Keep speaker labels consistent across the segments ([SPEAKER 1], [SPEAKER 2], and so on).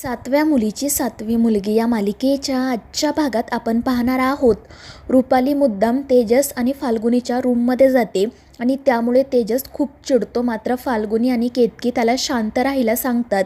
[SPEAKER 1] सातव्या मुलीची सातवी मुलगी या मालिकेच्या आजच्या भागात आपण पाहणार आहोत. रुपाली मुद्दाम तेजस आणि फाल्गुनीच्या रूममध्ये जाते आणि त्यामुळे तेजस खूप चिडतो. मात्र फाल्गुनी आणि केतकी त्याला शांत राहायला सांगतात.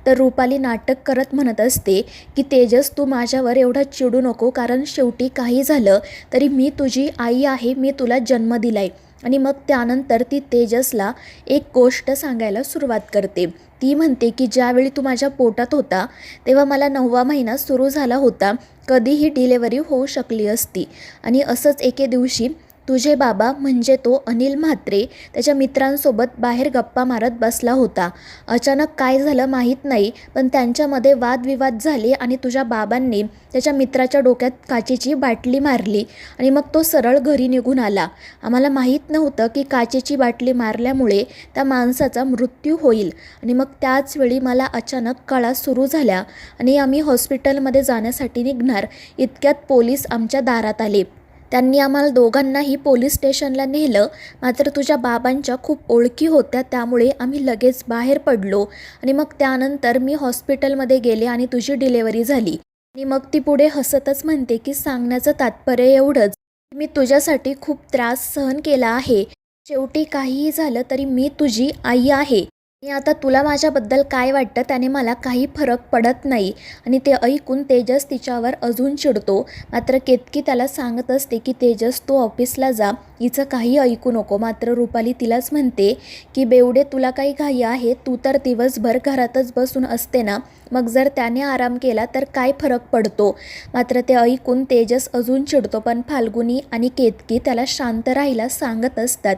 [SPEAKER 1] तर रुपाली नाटक करत म्हणत असते की तेजस, तू माझ्यावर एवढा चिडू नको, कारण शेवटी काही झालं तरी मी तुझी आई आहे, मी तुला जन्म दिलाय. आणि मग त्यानंतर ती तेजसला एक गोष्ट सांगायला सुरुवात करते. ती म्हणते की ज्यावेळी तू माझ्या पोटात होता तेव्हा मला 9वा महिना सुरू झाला होता, कधीही डिलेवरी होऊ शकली असती. आणि असंच एके दिवशी तुझे बाबा म्हणजे तो अनिल म्हात्रे त्याच्या मित्रांसोबत बाहेर गप्पा मारत बसला होता. अचानक काय झालं माहीत नाही, पण त्यांच्यामध्ये वादविवाद झाले आणि तुझ्या बाबांनी त्याच्या मित्राच्या डोक्यात काचेची बाटली मारली आणि मग तो सरळ घरी निघून आला. आम्हाला माहीत नव्हतं की काचेची बाटली मारल्यामुळे त्या माणसाचा मृत्यू होईल. आणि मग त्याच वेळी मला अचानक कळा सुरू झाल्या आणि आम्ही हॉस्पिटलमध्ये जाण्यासाठी निघणार इतक्यात पोलीस आमच्या दारात आले. त्यांनी आम्हाला दोघांनाही पोलीस स्टेशनला नेलं. मात्र तुझ्या बाबांच्या खूप ओळखी होत्या, त्यामुळे आम्ही लगेच बाहेर पडलो. आणि मग त्यानंतर मी हॉस्पिटलमध्ये गेले आणि तुझी डिलेवरी झाली. आणि मग ती पुढे हसतच म्हणते की सांगण्याचं तात्पर्य एवढंच, मी तुझ्यासाठी खूप त्रास सहन केला आहे. शेवटी काहीही झालं तरी मी तुझी आई आहे. आणि आता तुला माझ्याबद्दल काय वाटतं त्याने मला काही फरक पडत नाही. आणि ते ऐकून तेजस तिच्यावर अजून चिडतो. मात्र केतकी त्याला सांगत असते की तेजस, तू ऑफिसला जा, हिचं काही ऐकू नको. मात्र रुपाली तिलाच म्हणते की बेवडे, तुला काही घाई आहे, तू तर दिवसभर घरातच बसून असते ना, मग जर त्याने आराम केला तर काय फरक पडतो. मात्र ते ऐकून तेजस अजून चिडतो, पण फाल्गुनी आणि केतकी त्याला शांत राहायला सांगत असतात.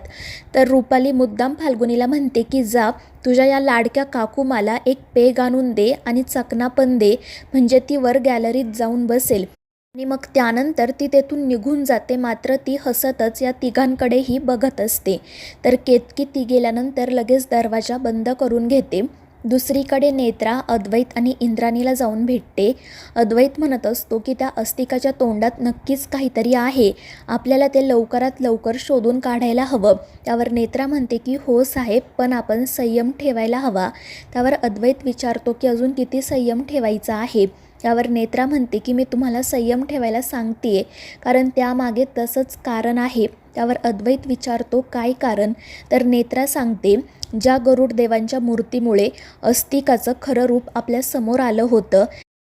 [SPEAKER 1] तर रुपाली मुद्दाम फाल्गुनीला म्हणते की जा, तुझ्या या लाडक्या काकू मला एक पेग आणून दे आणि चकना पण दे, म्हणजे ती वर गॅलरीत जाऊन बसेल. आणि मग त्यानंतर ती तेथून निघून जाते. मात्र ती हसतच या तिघांकडेही बघत असते. तर केतकी ती गेल्यानंतर लगेच दरवाजा बंद करून घेते. दुसरीकडे नेत्रा अद्वैत आणि इंद्राणीला जाऊन भेटते. अद्वैत म्हणत असतो की त्या अस्तिकाच्या तोंडात नक्कीच काहीतरी आहे, आपल्याला ते लवकरात लवकर शोधून काढायला हवं. त्यावर नेत्रा म्हणते की हो साहेब, पण आपण संयम ठेवायला हवा. त्यावर अद्वैत विचारतो की अजून किती संयम ठेवायचा आहे. त्यावर नेत्रा म्हणते की मी तुम्हाला संयम ठेवायला सांगते कारण त्यामागे तसंच कारण आहे. त्यावर अद्वैत विचारतो काय कारण. तर नेत्रा सांगते, ज्या गरुड देवांच्या मूर्तीमुळे अस्तिकाचं खरं रूप आपल्या समोर आलं होतं,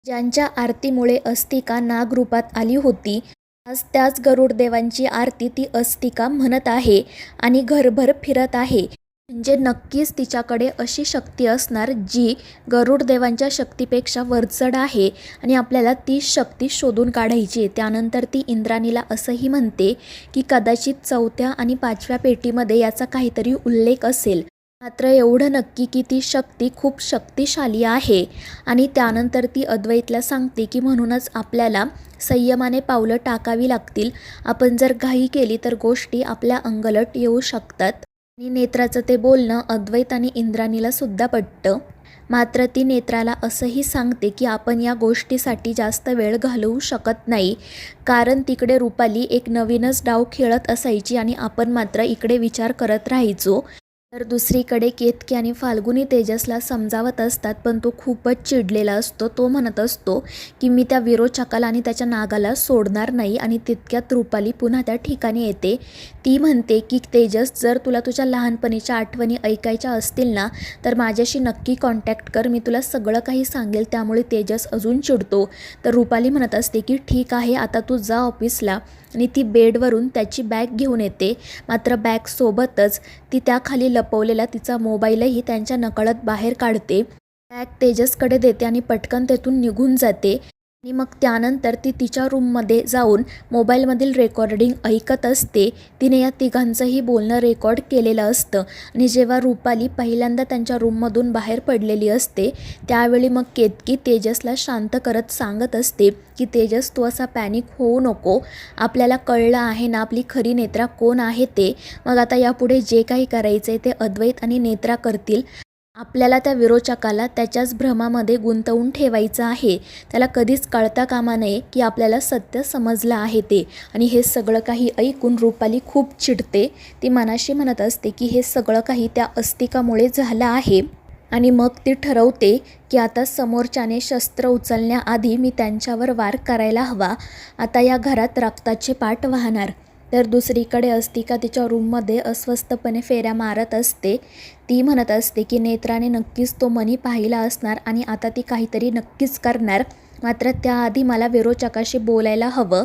[SPEAKER 1] ज्यांच्या आरतीमुळे अस्तिका नागरूपात आली होती, आज त्याच गरुड देवांची आरती ती अस्तिका म्हणत आहे आणि घरभर फिरत आहे. म्हणजे नक्कीच तिच्याकडे अशी शक्ती असणार जी गरुड देवांच्या शक्तीपेक्षा वरचढ आहे आणि आपल्याला ती शक्ती शोधून काढायची. त्यानंतर ती इंद्राणीला असंही म्हणते की कदाचित 4थ्या आणि 5व्या पेटीमध्ये याचा काहीतरी उल्लेख असेल. मात्र एवढं नक्की की ती शक्ती खूप शक्तिशाली आहे. आणि त्यानंतर ती अद्वैतला सांगते की म्हणूनच आपल्याला संयमाने पावलं टाकावी लागतील. आपण जर घाई केली तर गोष्टी आपल्या अंगलट येऊ शकतात. आणि नेत्राचं ते बोलणं अद्वैत आणि इंद्राणीला सुद्धा पटतं. मात्र ती नेत्राला असंही सांगते की आपण या गोष्टीसाठी जास्त वेळ घालवू शकत नाही, कारण तिकडे रुपाली एक नवीनच डाव खेळत असायची आणि आपण मात्र इकडे विचार करत राहायचो. तर दुसरीकडे केतकी आणि फाल्गुनी तेजसला समजावत असतात, पण तो खूपच चिडलेला असतो. तो म्हणत असतो की मी त्या विरोचकाला आणि त्याच्या नागाला सोडणार नाही. आणि तितक्यात रुपाली पुन्हा त्या ठिकाणी येते. ती म्हणते की तेजस, जर तुला तुझ्या लहानपणीच्या आठवणी ऐकायच्या असतील ना तर माझ्याशी नक्की कॉन्टॅक्ट कर, मी तुला सगळं काही सांगेल. त्यामुळे तेजस अजून चिडतो. तर रुपाली म्हणत असते की ठीक आहे, आता तू जा ऑफिसला. आणि ती बेडवरून त्याची बॅग घेऊन येते. मात्र बॅगसोबतच ती त्याखाली लपवलेला तिचा मोबाईलही त्यांच्या नकळत बाहेर काढते. बॅग तेजसकडे देते आणि पटकन तेथून निघून जाते. आणि मग त्यानंतर ती तिच्या रूममध्ये जाऊन मोबाईलमधील रेकॉर्डिंग ऐकत असते. तिने या तिघांचंही बोलणं रेकॉर्ड केलेलं असतं. आणि जेव्हा रुपाली पहिल्यांदा त्यांच्या रूममधून बाहेर पडलेली असते त्यावेळी मग केतकी तेजसला शांत करत सांगत असते की तेजस, तू असा पॅनिक होऊ नको, आपल्याला कळलं आहे ना आपली खरी नेत्रा कोण आहे ते. मग आता यापुढे जे काही करायचे ते अद्वैत आणि नेत्रा करतील. आपल्याला त्या विरोचकाला त्याच्याच भ्रमामध्ये गुंतवून ठेवायचं आहे. त्याला कधीच कळता कामा नये की आपल्याला सत्य समजलं आहे ते. आणि हे सगळं काही ऐकून रुपाली खूप चिडते. ती मनाशी म्हणत असते की हे सगळं काही त्या अस्तिकामुळे झालं आहे. आणि मग ती ठरवते की आता समोरच्याने शस्त्र उचलण्याआधी मी त्यांच्यावर वार करायला हवा. आता या घरात रक्ताचे पाट वाहणार. तर दुसरीकडे अस्तिका तिच्या रूममध्ये अस्वस्थपणे फेऱ्या मारत असते. ती म्हणत असते की नेत्राने नक्कीच तो मणी पाहिला असणार आणि आता ती काहीतरी नक्कीच करणार. मात्र त्याआधी मला विरोचकाशी बोलायला हवं.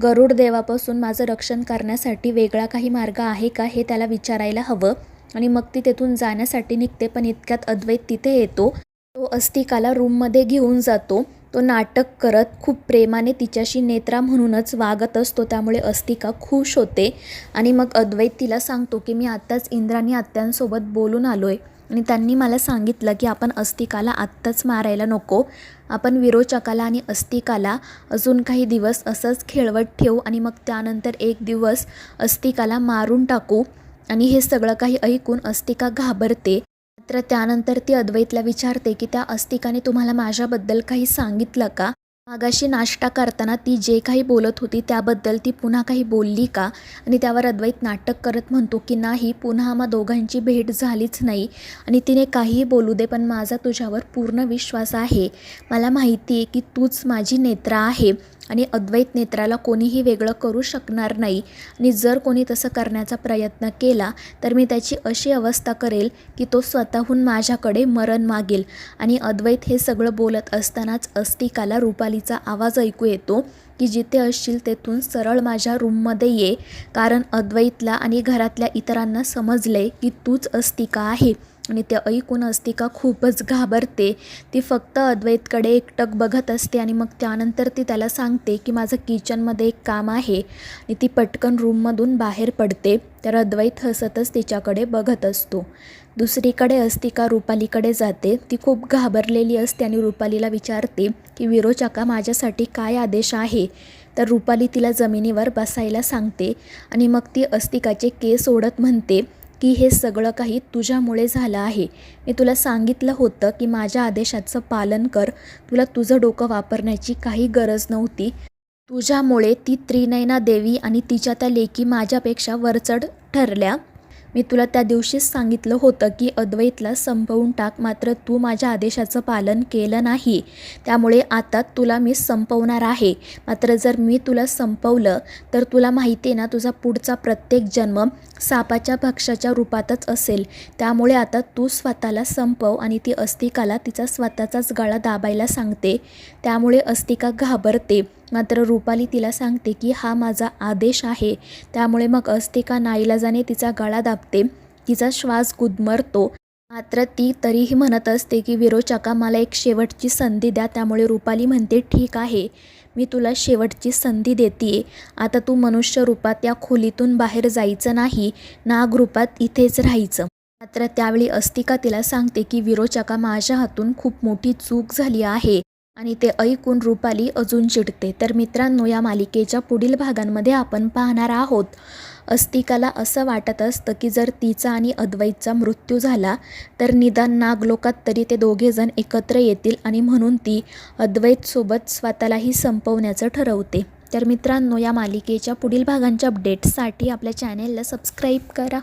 [SPEAKER 1] गरुड देवापासून माझं रक्षण करण्यासाठी वेगळा काही मार्ग आहे का हे त्याला विचारायला हवं. आणि मग ती तेथून जाण्यासाठी निघते, पण इतक्यात अद्वैत तिथे येतो. तो अस्तिकाला रूममध्ये घेऊन जातो. तो नाटक करत खूप प्रेमाने तिच्याशी नेत्रा म्हणूनच वागत असतो. त्यामुळे अस्तिका खुश होते आणि मग अद्वैत तिला सांगतो की मी आत्ताच इंद्राणी आत्यांसोबत बोलून आलोय आणि त्यांनी मला सांगितलं की आपण अस्तिकाला आत्ताच मारायला नको. आपण विरोचकाला आणि अस्तिकाला अजून काही दिवस असंच खेळवत ठेवू आणि मग त्यानंतर एक दिवस अस्तिकाला मारून टाकू. आणि हे सगळं काही ऐकून अस्तिका घाबरते. मात्र त्यानंतर ती अद्वैतला विचारते की त्या अस्तिकाने तुम्हाला माझ्याबद्दल काही सांगितलं का? मागाशी नाश्ता करताना ती जे काही बोलत होती त्याबद्दल ती पुन्हा काही बोलली का? आणि त्यावर अद्वैत नाटक करत म्हणतो की नाही, पुन्हा आम्हा दोघांची भेट झालीच नाही आणि तिने काहीही बोलू दे, पण माझा तुझ्यावर पूर्ण विश्वास आहे. मला माहिती आहे की तूच माझी नेत्रा आहे आणि अद्वैत नेत्राला कोणीही वेगळं करू शकणार नाही. आणि जर कोणी तसं करण्याचा प्रयत्न केला तर मी त्याची अशी अवस्था करेल की तो स्वतःहून माझ्याकडे मरण मागेल. आणि अद्वैत हे सगळं बोलत असतानाच अस्तिकाला रुपालीचा आवाज ऐकू येतो की जिथे असशील तेथून सरळ माझ्या रूममध्ये ये, कारण अद्वैतला आणि घरातल्या इतरांना समजले की तूच अस्तिका आहे. आणि ते ऐकून अस्तिका खूपच घाबरते. ती फक्त अद्वैतकडे एकटक बघत असते आणि मग त्यानंतर ती त्याला सांगते की माझं किचनमध्ये एक काम आहे आणि ती पटकन रूममधून बाहेर पडते. तर अद्वैत हसतच तिच्याकडे बघत असतो. दुसरीकडे अस्तिका रुपालीकडे जाते. ती खूप घाबरलेली असते आणि रुपालीला विचारते की विरोचका, माझ्यासाठी काय आदेश आहे? तर रुपाली तिला जमिनीवर बसायला सांगते आणि मग ती अस्तिकाचे केस ओढत म्हणते की हे सगळं काही तुझ्यामुळे झालं आहे. मी तुला सांगितलं होतं की माझ्या आदेशाचं पालन कर. तुला तुझं डोकं वापरण्याची काही गरज नव्हती. तुझ्यामुळे ती त्रिनयना देवी आणि तिच्या त्या लेकी माझ्यापेक्षा वरचढ ठरल्या. मी तुला त्या दिवशीच सांगितलं होतं की अद्वैतला संपवून टाक, मात्र तू माझ्या आदेशाचं पालन केलं नाही. त्यामुळे आता तुला मी संपवणार आहे. मात्र जर मी तुला संपवलं तर तुला माहिती आहे ना, तुझा पुढचा प्रत्येक जन्म सापाच्या भक्ष्याच्या रूपातच असेल. त्यामुळे आता तू स्वतःला संपव. आणि ती अस्तिकाला तिचा स्वतःचाच गळा दाबायला सांगते. त्यामुळे अस्तिका घाबरते. मात्र रुपाली तिला सांगते की हा माझा आदेश आहे. त्यामुळे मग अस्तिका नाईलाजाने तिचा गळा दाबते. तिचा श्वास गुदमरतो. मात्र ती तरीही म्हणत असते की विरोचका, मला एक शेवटची संधी द्या. त्यामुळे रुपाली म्हणते ठीक आहे, मी तुला शेवटची संधी देते. आता तू मनुष्य रूपात या खोलीतून बाहेर जायचं नाही, नागरूपात इथेच राहायचं. मात्र त्यावेळी अस्तिका तिला सांगते की विरोचका, माझ्या हातून खूप मोठी चूक झाली आहे. आणि ते ऐकून रुपाली अजून चिडते. तर मित्रांनो, या मालिकेच्या पुढील भागांमध्ये आपण पाहणार आहोत अस्तिकाला असं वाटत असतं की जर तिचा आणि अद्वैतचा मृत्यू झाला तर निदान नागलोकात तरी ते दोघेजण एकत्र येतील आणि म्हणून ती अद्वैतसोबत स्वतःलाही संपवण्याचं ठरवते. तर मित्रांनो, या मालिकेच्या पुढील भागांच्या अपडेट्ससाठी आपल्या चॅनेलला सबस्क्राईब करा.